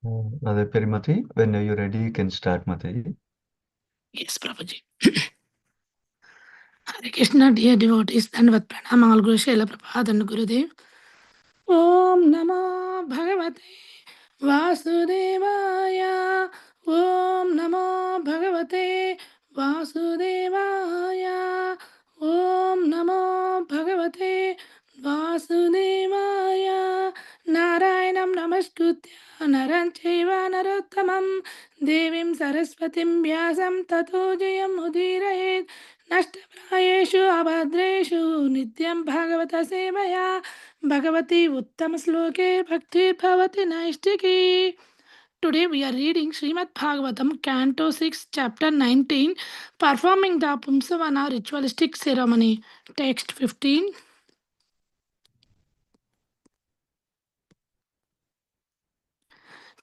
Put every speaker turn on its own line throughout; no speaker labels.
Ade Perimati, when you are ready, you can start, Mataji.
Yes, Prabhuji. Hare Krishna, dear devotees, Dandavat Pranamal Guru Srila Prabhupada and Gurudev. Om Namo Bhagavate Vasudevaya. Om Namo Bhagavate Vasudevaya. Om Namo Bhagavate Vasudevaya. Narayanam Namaskutya Naran Chaiva Narottamam Devim Saraswatim Vyasam Tato Jayam Udirayet Nashtaprayeshu Abhadreshu Nityam Bhagavata Sevaya Bhagavati Uttam Sloke Bhakti Bhavati Naistiki. Today we are reading Srimad Bhagavatam, Canto 6, Chapter 19, performing the Pumsavana ritualistic ceremony. Text 15.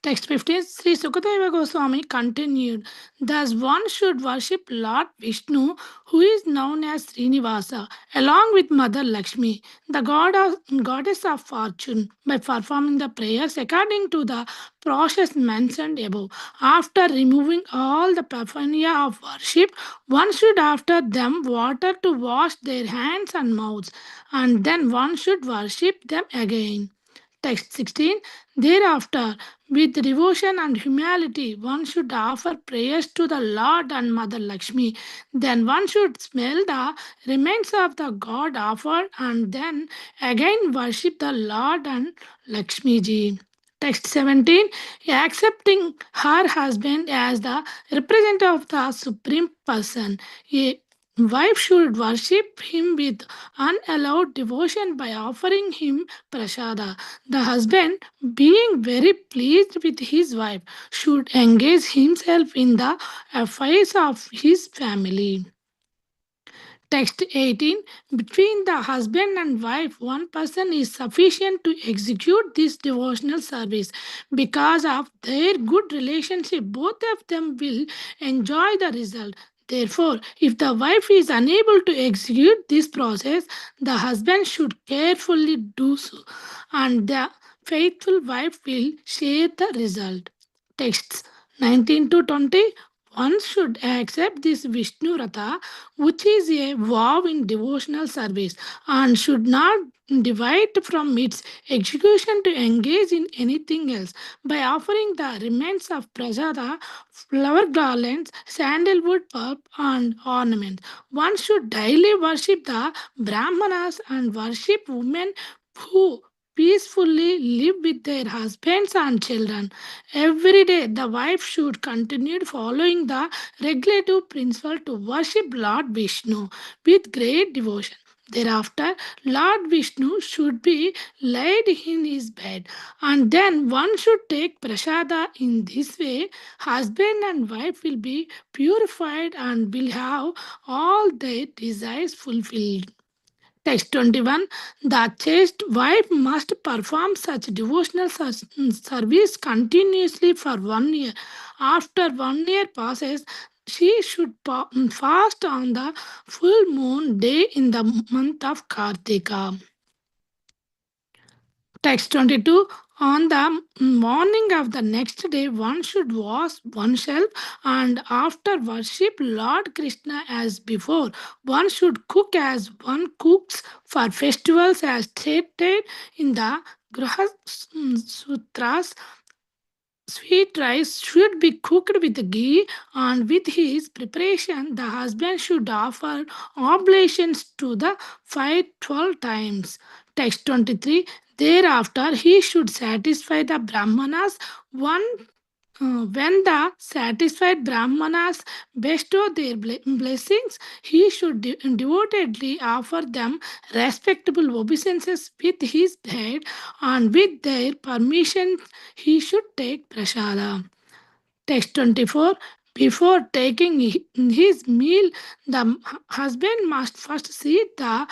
Text 15, Sri Sukadeva Goswami continued, thus one should worship Lord Vishnu, who is known as Srinivasa, along with Mother Lakshmi, the goddess of fortune, by performing the prayers according to the process mentioned above. After removing all the paraphernalia of worship, one should after them water to wash their hands and mouths, and then one should worship them again. Text 16. Thereafter, with devotion and humility, one should offer prayers to the Lord and Mother Lakshmi. Then one should smell the remains of the god offered and then again worship the Lord and Lakshmi ji. Text 17. Accepting her husband as the representative of the Supreme Person. A wife should worship him with unallowed devotion by offering him prasada. The husband, being very pleased with his wife, should engage himself in the affairs of his family. Text 18. Between the husband and wife, one person is sufficient to execute this devotional service. Because of their good relationship, both of them will enjoy the result. Therefore, if the wife is unable to execute this process, the husband should carefully do so, and the faithful wife will share the result. Texts 19 to 20. One should accept this Vishnu Ratha, which is a vow in devotional service, and should not divide from its execution to engage in anything else by offering the remains of prasada, flower garlands, sandalwood pulp, and ornaments. One should daily worship the Brahmanas and worship women who peacefully live with their husbands and children. Every day, the wife should continue following the regulative principle to worship Lord Vishnu with great devotion. Thereafter, Lord Vishnu should be laid in his bed, and then one should take prasada. In this way, husband and wife will be purified and will have all their desires fulfilled. Text 21. The chaste wife must perform such devotional service continuously for 1 year. After 1 year passes, she should fast on the full moon day in the month of Kartika. Text 22. On the morning of the next day, one should wash oneself and after worship Lord Krishna as before. One should cook as one cooks for festivals as stated in the Graha Sutras. Sweet rice should be cooked with ghee, and with his preparation, the husband should offer oblations to the fire 12 times. Text 23. Thereafter, he should satisfy the Brahmanas one when the satisfied Brahmanas bestow their blessings, he should devotedly offer them respectable obeisances with his head, and with their permission, he should take prasada. Text 24. Before taking his meal, the husband must first sit the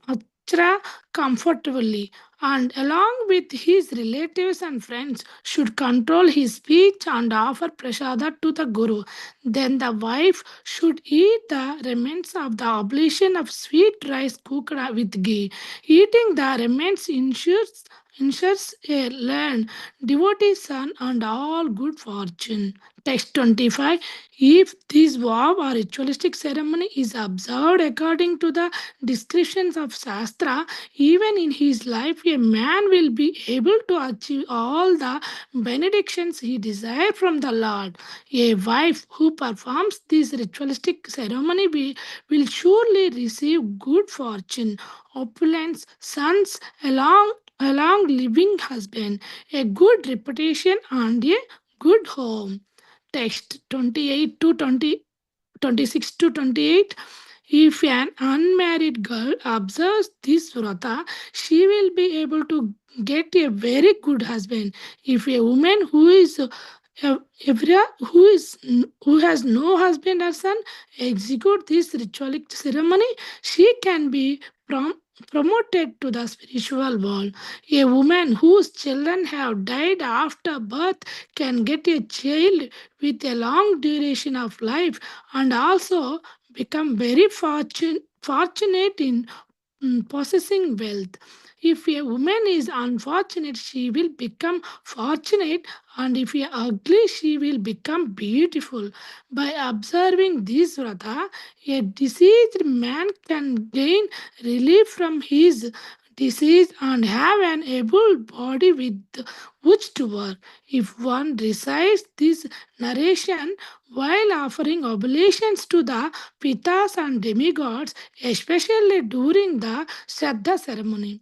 achra comfortably, and along with his relatives and friends should control his speech and offer prasada to the guru. Then the wife should eat the remains of the oblation of sweet rice cooked with ghee. Eating the remains ensures ensures a land, devotee son, and all good fortune. Text 25. If this vow or ritualistic ceremony is observed according to the descriptions of Shastra, even in his life, a man will be able to achieve all the benedictions he desired from the Lord. A wife who performs this ritualistic ceremony will surely receive good fortune, opulence, sons, along living husband, a good reputation, and a good home. Text 28 to 20, 26 to 28. If an unmarried girl observes this vrata, she will be able to get a very good husband. If a woman every who has no husband or son execute this ritualistic ceremony, she can be promoted to the spiritual world. A woman whose children have died after birth can get a child with a long duration of life and also become very fortunate in possessing wealth. If a woman is unfortunate, she will become fortunate, and if a ugly, she will become beautiful. By observing this vrata, a diseased man can gain relief from his disease and have an able body with which to work. If one recites this narration while offering oblations to the pitas and demigods, especially during the Shraddha ceremony,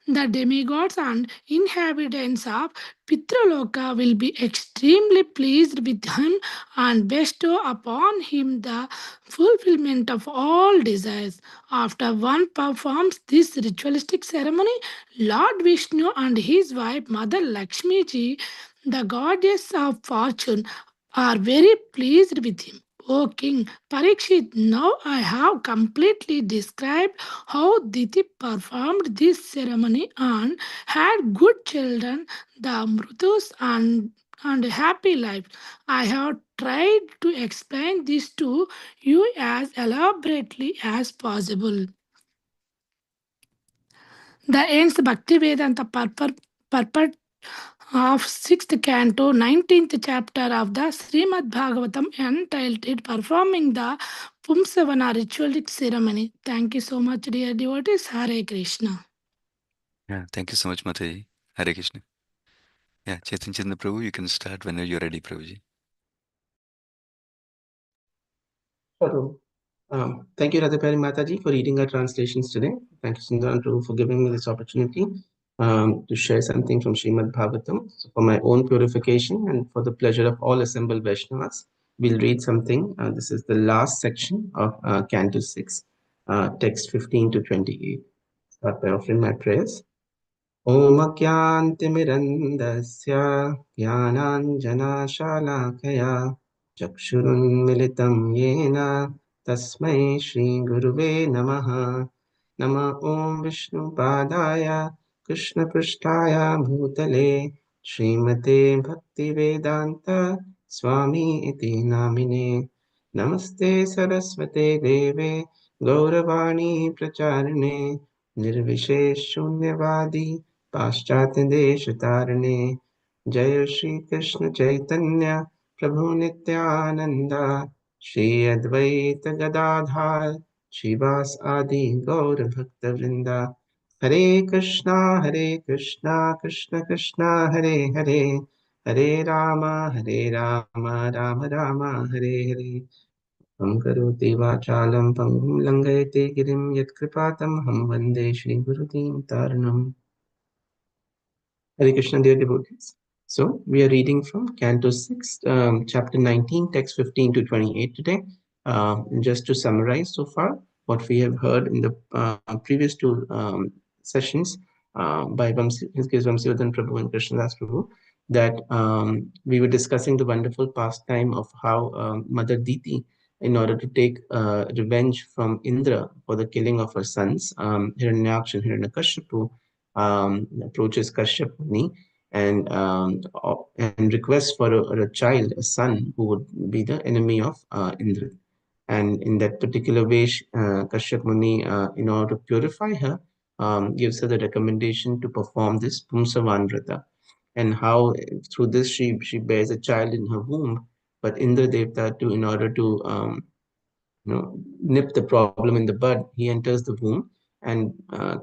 the demigods and inhabitants of Pitraloka will be extremely pleased with him and bestow upon him the fulfillment of all desires. After one performs this ritualistic ceremony, Lord Vishnu and his wife Mother Lakshmi ji, the goddess of fortune, are very pleased with him. O King Parikshit, now I have completely described how Diti performed this ceremony and had good children, the Mrutus, and happy life. I have tried to explain this to you as elaborately as possible. The ends Bhaktivedanta purport of 6th canto, 19th chapter of the Srimad Bhagavatam entitled Performing the Pumsavana Ritualistic Ceremony. Thank you so much, dear devotees. Hare Krishna.
Yeah, thank you so much, Mataji. Hare Krishna. Yeah, Chaitanya Chandra Prabhu, you can start whenever you're ready, Prabhuji.
Hello. Thank you, Radhapari Mataji, for reading our translations today. Thank you, Sundaram Prabhu, for giving me this opportunity to share something from Srimad Bhagavatam. So for my own purification and for the pleasure of all assembled Vaishnavas, we'll read something. This is the last section of Canto 6, text 15 to 28. Start by offering my prayers. ॐ अज्ञान्तिमिरन्दस्य ज्ञानाञ्जनाशालाकया चक्षुरुन्मिलितं येन तस्मै श्रीगुरुवे नमः ॐ विष्णुपादाय कृष्णपृष्ठाय भूतले श्रीमते भक्तिवेदान्त स्वामी इति नामिने नमस्ते सरस्वते देवे गौरवाणी प्रचारिणे निर्विशेष शून्यवादी पाश्चात्य देश तारणे जय श्री कृष्ण चैतन्य प्रभु नित्यानंद श्री अद्वैत गदाधार श्रीवास आदि गौर भक्त वृंदा हरे कृष्णा कृष्ण कृष्णा हरे हरे हरे राम राम राम हरे हरे करोति वाचालं पङ्गुं लङ्घयते गिरिं यत्कृपातमहं वन्दे श्रीगुरुदीनतारणम् Hare Krishna, dear devotees. So, we are reading from Canto 6, chapter 19, text 15 to 28 today. Just to summarize so far, what we have heard in the previous two sessions by His Grace Vamsivardhan Prabhu and Krishnadas Prabhu, that we were discussing the wonderful pastime of how Mother Diti, in order to take revenge from Indra for the killing of her sons, Hiranyaksha and Hiranyakashipu, approaches Kashyap Muni and requests for a child, a son, who would be the enemy of Indra. And in that particular way, Kashyap Muni, in order to purify her, gives her the recommendation to perform this Pumsavan Vrata, and how through this she bears a child in her womb. But Indra Devta, in order to nip the problem in the bud, he enters the womb and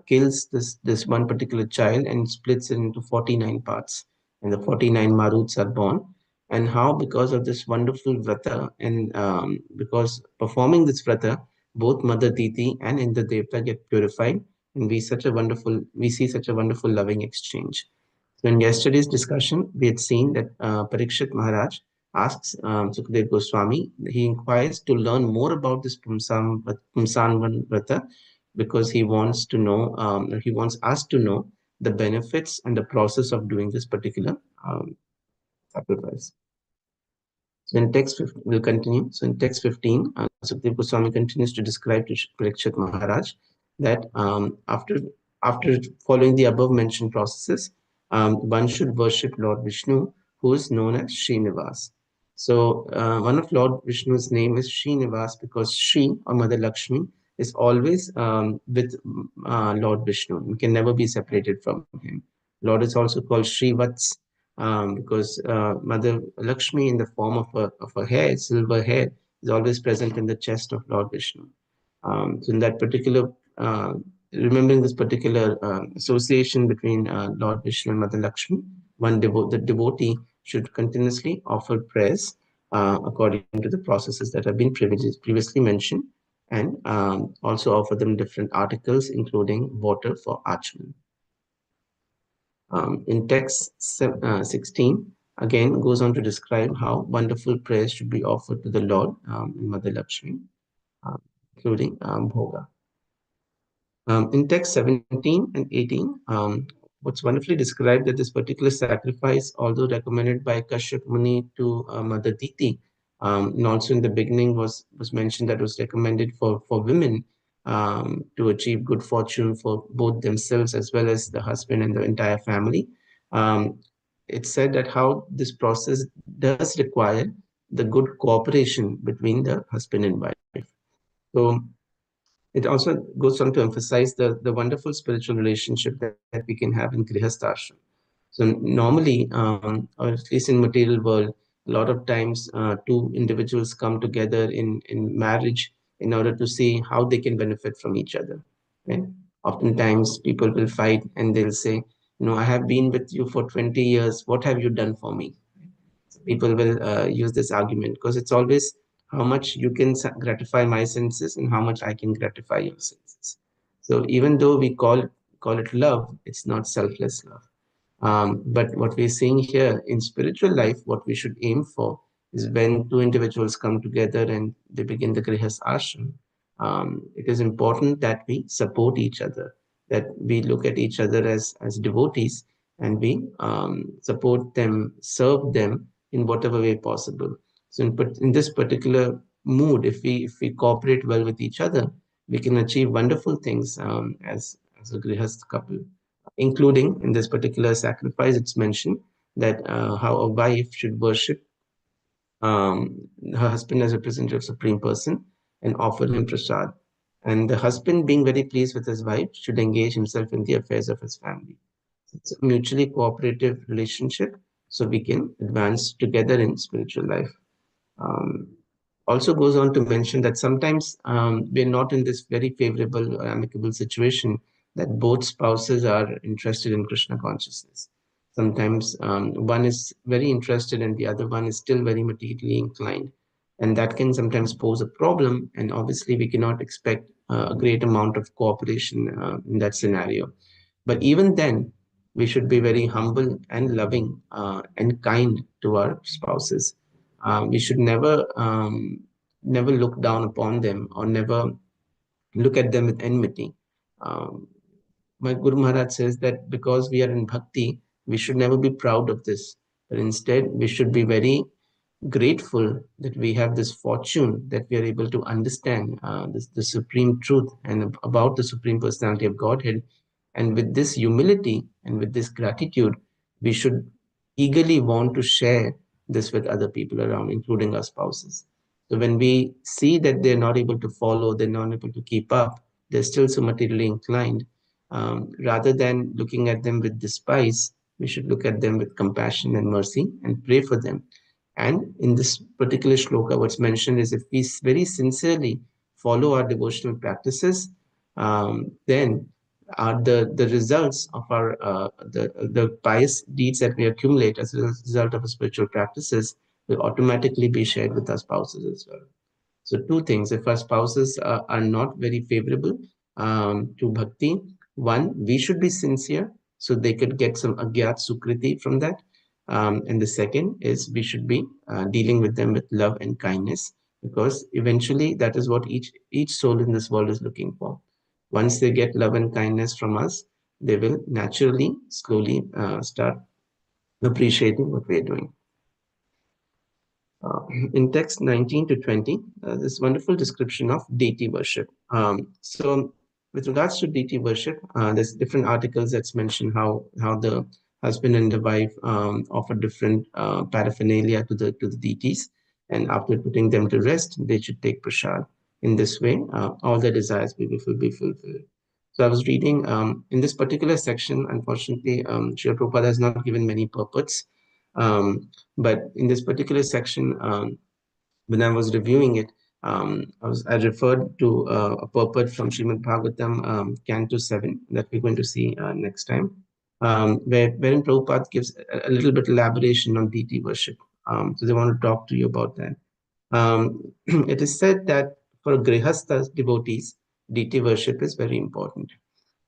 kills this one particular child and splits it into 49 parts, and the 49 maruts are born. And how, because of this wonderful vrata, and because performing this vrata, both Mother Diti and Indra Devta get purified, and we see such a wonderful loving exchange. So in yesterday's discussion, we had seen that Parikshit Maharaj asks Sukadev Goswami, he inquires to learn more about this Pumsanvan Vrata, because he wants us to know the benefits and the process of doing this particular sacrifice. So in we'll continue. So in text 15, Sukadev Goswami continues to describe to Parikshit Maharaj that after following the above mentioned processes, one should worship Lord Vishnu, who is known as Srinivas. So one of Lord Vishnu's name is Srinivas because Sri, or Mother Lakshmi, is always with Lord Vishnu. We can never be separated from him. Lord is also called Srivats, because Mother Lakshmi, in the form of a hair, silver hair, is always present in the chest of Lord Vishnu. So in that particular, remembering this particular association between Lord Vishnu and Mother Lakshmi, the devotee should continuously offer prayers according to the processes that have been previously mentioned, and also offer them different articles, including water for Achman. In text 16, again goes on to describe how wonderful prayers should be offered to the Lord and Mother Lakshmi, including Bhoga. In text 17 and 18, what's wonderfully described that this particular sacrifice, although recommended by Kashyap Muni to Mother Diti, and also in the beginning was mentioned that it was recommended for women to achieve good fortune for both themselves as well as the husband and the entire family. It's said that how this process does require the good cooperation between the husband and wife. So it also goes on to emphasize the wonderful spiritual relationship that we can have in Grihastha ashram. So normally, or at least in material world, a lot of times two individuals come together in marriage in order to see how they can benefit from each other. Right? Oftentimes people will fight and they'll say, I have been with you for 20 years. What have you done for me? People will use this argument because it's always how much you can gratify my senses and how much I can gratify your senses. So even though we call it love, it's not selfless love. But what we're seeing here in spiritual life, what we should aim for is when two individuals come together and they begin the Grihas ashram, it is important that we support each other, that we look at each other as devotees, and we support them, serve them in whatever way possible. So in this particular mood, if we cooperate well with each other, we can achieve wonderful things as a Grihast couple, including in this particular sacrifice. It's mentioned that how a wife should worship her husband as representative of Supreme Person and offer him prasad. And the husband, being very pleased with his wife, should engage himself in the affairs of his family. It's a mutually cooperative relationship, so we can advance together in spiritual life. Also goes on to mention that sometimes we're not in this very favorable or amicable situation that both spouses are interested in Krishna consciousness. Sometimes one is very interested and the other one is still very materially inclined. And that can sometimes pose a problem. And obviously, we cannot expect a great amount of cooperation in that scenario. But even then, we should be very humble and loving and kind to our spouses. We should never look down upon them or never look at them with enmity. My Guru Maharaj says that because we are in bhakti, we should never be proud of this, but instead we should be very grateful that we have this fortune that we are able to understand the supreme truth and about the Supreme Personality of Godhead. And with this humility and with this gratitude, we should eagerly want to share this with other people around, including our spouses. So when we see that they're not able to follow, they're not able to keep up, they're still so materially inclined, Rather than looking at them with despise, we should look at them with compassion and mercy and pray for them. And in this particular shloka, what's mentioned is if we very sincerely follow our devotional practices, then the results of our the pious deeds that we accumulate as a result of our spiritual practices will automatically be shared with our spouses as well. So two things: if our spouses are not very favorable to bhakti, one, we should be sincere so they could get some agyat sukriti from that. And the second is we should be dealing with them with love and kindness, because eventually that is what each soul in this world is looking for. Once they get love and kindness from us, they will naturally, slowly start appreciating what we are doing. In text 19 to 20, this wonderful description of deity worship. So with regards to deity worship, there's different articles that's mentioned how the husband and the wife offer different paraphernalia to the deities, and after putting them to rest, they should take prasad. In this way, all their desires will be fulfilled. So I was reading in this particular section. Unfortunately, Srila Prabhupada has not given many purports. But in this particular section, when I was reviewing it, I referred to a purport from Srimad Bhagavatam, Canto 7, that we're going to see next time, wherein Prabhupada gives a little bit elaboration on deity worship. So they want to talk to you about that. It is said that for Grihastha devotees, deity worship is very important.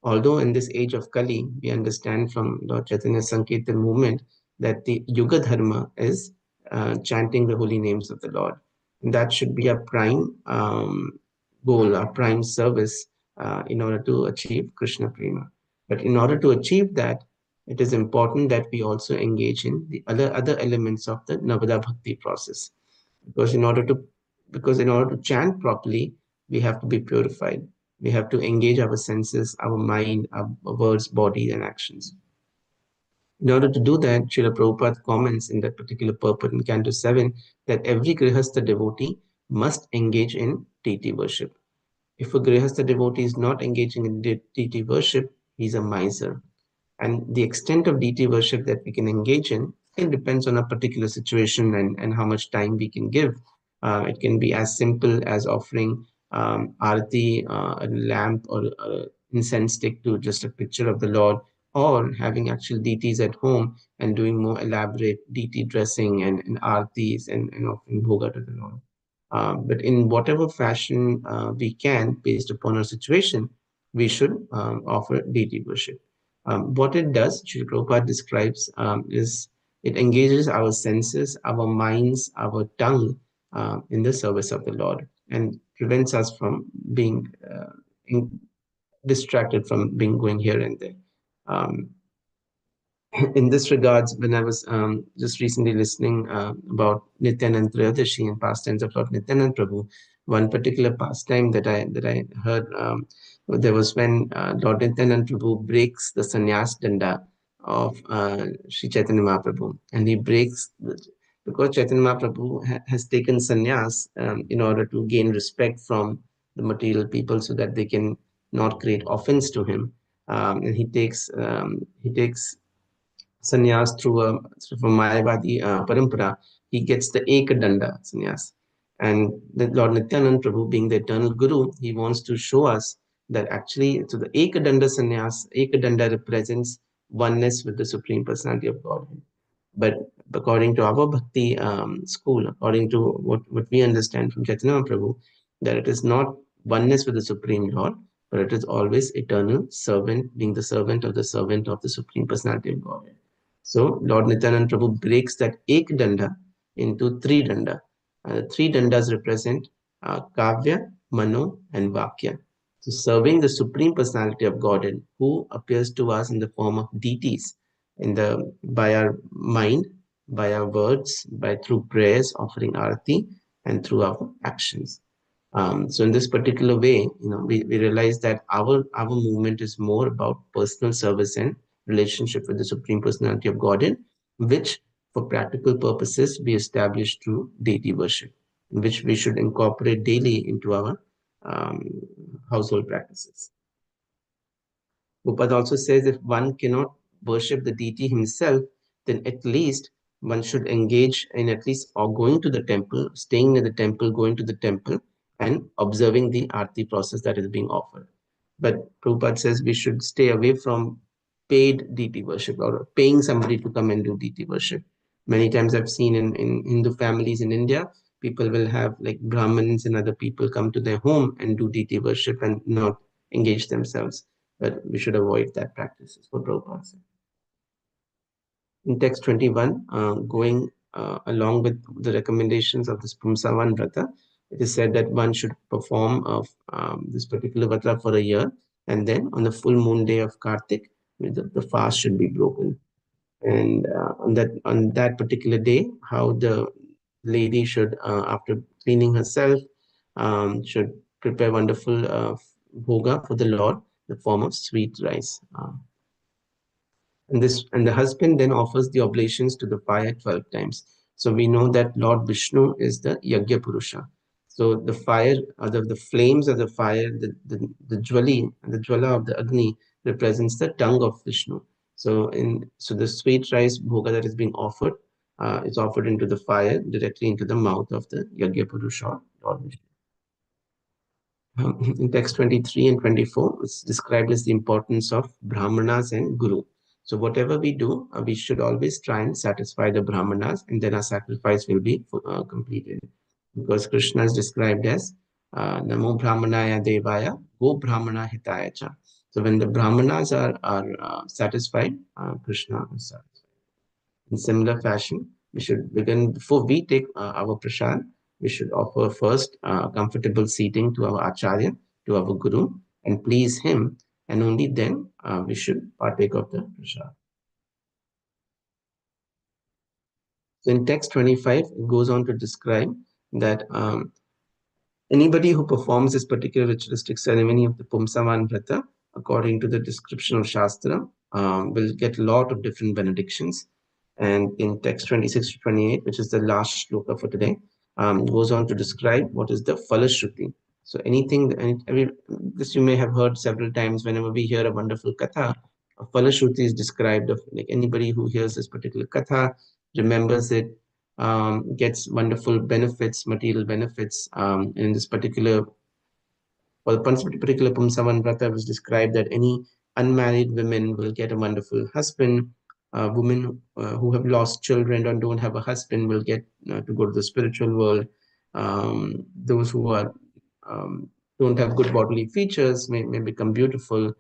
Although in this age of Kali, we understand from Lord Chaitanya Sankirtan movement that the Yuga Dharma is chanting the holy names of the Lord. And that should be a prime goal, a prime service in order to achieve Krishna Prema. But in order to achieve that, it is important that we also engage in the other elements of the Navada Bhakti process. Because in order to chant properly, we have to be purified. We have to engage our senses, our mind, our words, body, and actions. In order to do that, Srila Prabhupada comments in that particular purport in Canto 7 that every Grihastha devotee must engage in deity worship. If a Grihastha devotee is not engaging in deity worship, he's a miser. And the extent of deity worship that we can engage in, it depends on a particular situation and how much time we can give. It can be as simple as offering arati, a lamp or incense stick to just a picture of the Lord, or having actual deities at home and doing more elaborate deity dressing and artis and offering bhoga to the Lord. But in whatever fashion we can, based upon our situation, we should offer deity worship. What it does, Srila Prabhupada describes, is it engages our senses, our minds, our tongue in the service of the Lord, and prevents us from being distracted from being going here and there. In this regards, when I was just recently listening about Nityanand Trayadashi and pastimes of Lord Nityanand Prabhu, one particular pastime that I heard, there was when Lord Nityanand Prabhu breaks the sannyas danda of Sri Chaitanya Mahaprabhu, and he breaks because Chaitanya Mahaprabhu has taken sannyas in order to gain respect from the material people, so that they can not create offense to him, and he takes sannyas through a sort of a Mayavadi parampara. He gets the Ekadanda sannyas. And the Lord Nityanand Prabhu, being the eternal Guru, he wants to show us that actually, so the Ekadanda sannyas, Ekadanda represents oneness with the Supreme Personality of Godhead. But according to our bhakti school, according to what we understand from Chaitanya Prabhu, that it is not oneness with the Supreme Lord, but it is always eternal servant, being the servant of the Supreme Personality of Godhead. So Lord Nityanand Prabhu breaks that ek danda into three danda. The three dandas represent kavya, mano, and vakya. So serving the Supreme Personality of Godhead, who appears to us in the form of deities, by our mind, by our words, by through prayers, offering arati, and through our actions. So in this particular way, we realize that our movement is more about personal service and relationship with the Supreme Personality of Godhead, which for practical purposes we establish through deity worship, which we should incorporate daily into our household practices. Prabhupada also says if one cannot worship the deity himself, then at least one should engage in at least or going to the temple, staying near the temple, going to the temple, and observing the arti process that is being offered. But Prabhupada says we should stay away from paid deity worship or paying somebody to come and do deity worship. Many times I've seen in Hindu families in India, people will have like Brahmins and other people come to their home and do deity worship and not engage themselves. But we should avoid that practice, is what Prabhupada said. In text 21, going along with the recommendations of this Pumsavan Vrata, it is said that one should perform this particular Vrata for a year, and then on the full moon day of Kartik, the fast should be broken. And on that particular day, how the lady should, after cleaning herself, should prepare wonderful bhoga for the Lord, the form of sweet rice. And the husband then offers the oblations to the fire 12 times. So we know that Lord Vishnu is the Yajna Purusha. So the fire, or the flames of the fire, the jwala of the Agni represents the tongue of Vishnu. So the sweet rice bhoga that is being offered is offered into the fire directly into the mouth of the Yajna Purusha, Lord Vishnu. In text 23 and 24, it's described as the importance of Brahmanas and Guru. So whatever we do, we should always try and satisfy the Brahmanas, and then our sacrifice will be completed. Because Krishna is described as Namo Brahmanaya Devaya, Go Brahmana Hitaya Cha. So when the Brahmanas are satisfied, Krishna is satisfied. In similar fashion, we should begin before we take our prasad. We should offer first comfortable seating to our acharya, to our guru, and please him, and only then we should partake of the prasad. So in text 25, it goes on to describe that anybody who performs this particular ritualistic ceremony of the Pumsavan Vrata, according to the description of Shastra, will get a lot of different benedictions. And in text 26 to 28, which is the last shloka for today, goes on to describe what is the Falashruti. So this you may have heard several times whenever we hear a wonderful katha, a Falashruti is described of like anybody who hears this particular katha, remembers it, gets wonderful benefits, material benefits. In this particular Pumsavan Vrata was described that any unmarried women will get a wonderful husband. Women who have lost children or don't have a husband will get to go to the spiritual world. Those who are don't have good bodily features may become beautiful,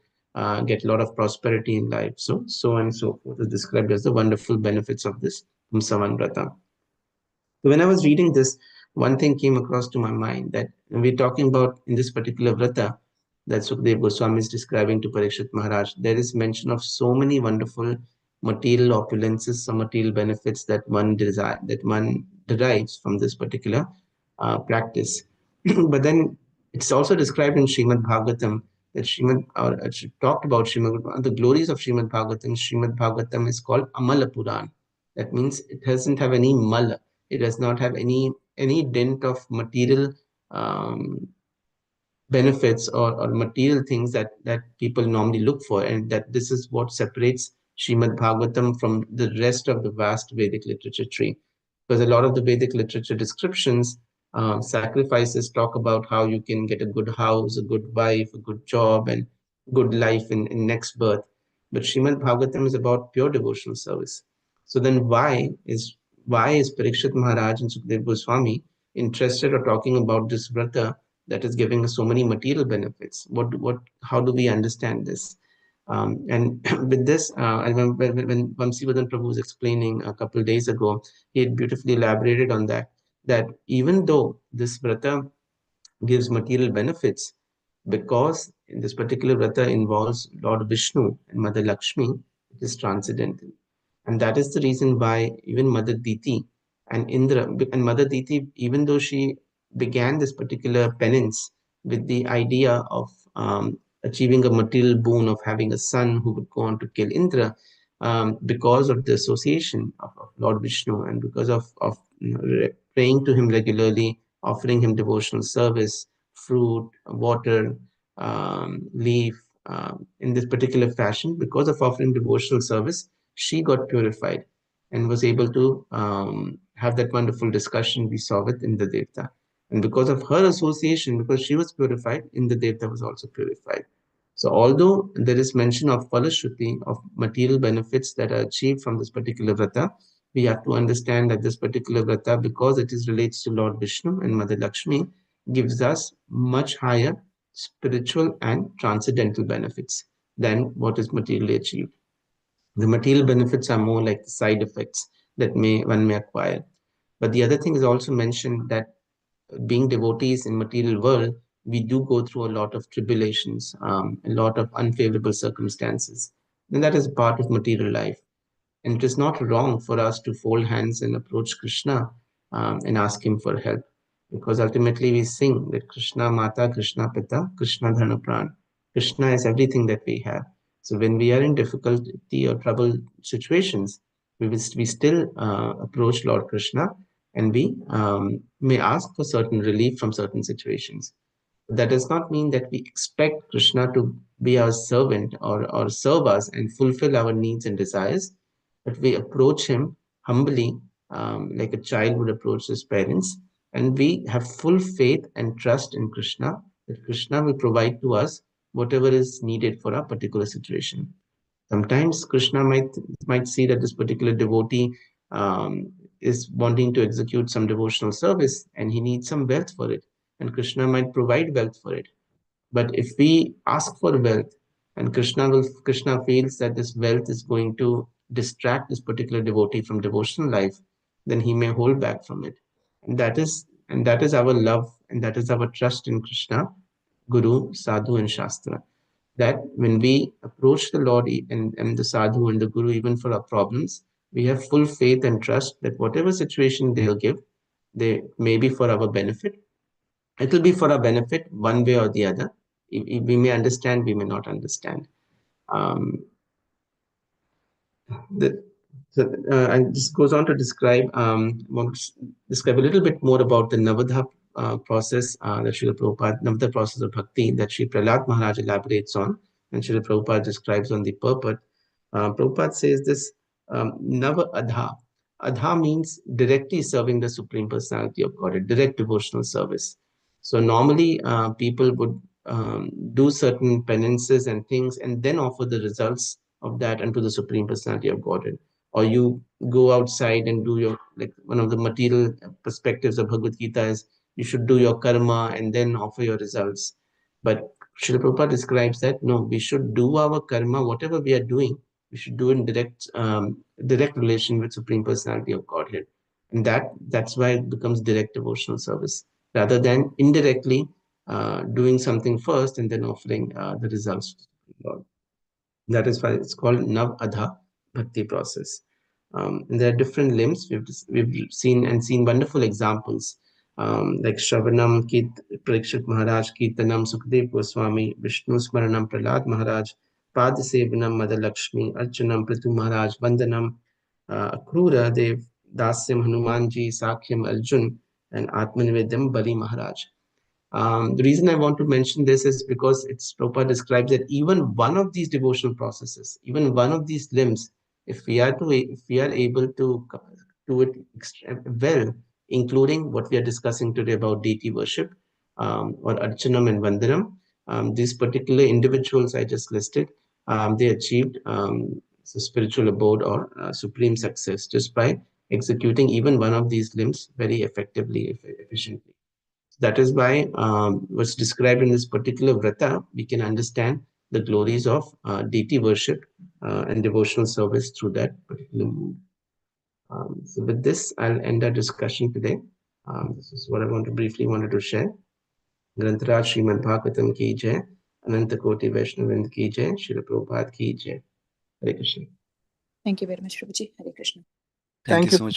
get a lot of prosperity in life. So and so forth is described as the wonderful benefits of this Pumsavan Vrata. So when I was reading this, one thing came across to my mind that we're talking about in this particular vrata that Sukdev Goswami is describing to Parikshit Maharaj, there is mention of so many wonderful material opulences, some material benefits that one derives from this particular practice. But then it's also described in Srimad Bhagavatam that talked about the glories of Srimad Bhagavatam. Srimad Bhagavatam is called Amala Puran. That means it doesn't have any mala. It does not have any dent of material benefits or material things that people normally look for, and that this is what separates Srimad Bhagavatam from the rest of the vast Vedic literature tree. Because a lot of the Vedic literature descriptions, sacrifices talk about how you can get a good house, a good wife, a good job, and good life in next birth. But Srimad Bhagavatam is about pure devotional service. So then why is Parikshit Maharaj and Sukdev Goswami interested or talking about this vrata that is giving us so many material benefits? How do we understand this? And with this, I remember when Vamsivadan Prabhu was explaining a couple of days ago, he had beautifully elaborated on that even though this vrata gives material benefits, because in this particular vrata involves Lord Vishnu and Mother Lakshmi, it is transcendental. And that is the reason why even Mother Diti and Indra, and Mother Diti, even though she began this particular penance with the idea of achieving a material boon of having a son who would go on to kill Indra, because of the association of Lord Vishnu and because of praying to him regularly, offering him devotional service, fruit, water, leaf, in this particular fashion, because of offering devotional service, she got purified and was able to have that wonderful discussion we saw with Indra Devta. And because of her association, because she was purified, Indra Devta was also purified. So although there is mention of Falashruti, of material benefits that are achieved from this particular vrata, we have to understand that this particular vrata, because it is relates to Lord Vishnu and Mother Lakshmi, gives us much higher spiritual and transcendental benefits than what is materially achieved. The material benefits are more like the side effects that one may acquire. But the other thing is also mentioned that being devotees in material world, we do go through a lot of tribulations, a lot of unfavorable circumstances. And that is part of material life. And it is not wrong for us to fold hands and approach Krishna and ask him for help. Because ultimately we sing that Krishna Mata, Krishna Pita, Krishna Dharna Pran. Krishna is everything that we have. So when we are in difficulty or trouble situations, we still approach Lord Krishna, and we may ask for certain relief from certain situations. That does not mean that we expect Krishna to be our servant or serve us and fulfill our needs and desires, but we approach him humbly, like a child would approach his parents, and we have full faith and trust in Krishna that Krishna will provide to us whatever is needed for a particular situation. Sometimes Krishna might see that this particular devotee is wanting to execute some devotional service and he needs some wealth for it, and Krishna might provide wealth for it. But if we ask for wealth and Krishna feels that this wealth is going to distract this particular devotee from devotional life, then he may hold back from it. And that is our love, and that is our trust in Krishna, Guru, Sadhu, and Shastra. That when we approach the Lord and the Sadhu and the Guru, even for our problems, we have full faith and trust that whatever situation they'll give, they may be for our benefit. It will be for our benefit one way or the other. We may understand, we may not understand. And this goes on to describe, describe a little bit more about the Navadha process that Srila Prabhupada, Navadha process of bhakti that Sri Prahlad Maharaj elaborates on, and Srila Prabhupada describes on the purport. Prabhupada says this Nava Adha. Adha means directly serving the Supreme Personality of Godhead, direct devotional service. So normally people would do certain penances and things and then offer the results of that unto the Supreme Personality of Godhead. Or you go outside and do your, like one of the material perspectives of Bhagavad Gita is you should do your karma and then offer your results. But Srila Prabhupada describes that no, we should do our karma, whatever we are doing, we should do in direct relation with Supreme Personality of Godhead. And that's why it becomes direct devotional service, rather than indirectly doing something first and then offering the results to the Lord. That is why it's called Nav Adha Bhakti process. And there are different limbs. We've seen wonderful examples like Shravanam, Parikshit Maharaj, Kirtanam, Sukadev Goswami, Vishnu Smaranam, Prahlad Maharaj, Padasevanam, Mother Lakshmi, Archanam, Prithu Maharaj, Vandanam, Akrura Dev, Dasyam, Hanumanji, Sakhyam, Arjun, and Atmanivedam, Bali Maharaj. The reason I want to mention this is because Prabhupada describes that even one of these devotional processes, even one of these limbs, if we are able to do it well, including what we are discussing today about deity worship or Archanam and Vandanam, these particular individuals I just listed, they achieved spiritual abode or supreme success just by executing even one of these limbs very effectively, efficiently. That is why what's described in this particular vrata, we can understand the glories of deity worship and devotional service through that particular mood. So with this, I'll end our discussion today. This is what I briefly wanted to share. Grantaraj Srimad Bhagavatam ki jai, Ananta Koti Vaishnavind ki jai, Srila Prabhupada ki jai. Hare Krishna.
Thank you very much, Prabhuji. Hare Krishna.
Thank you so much.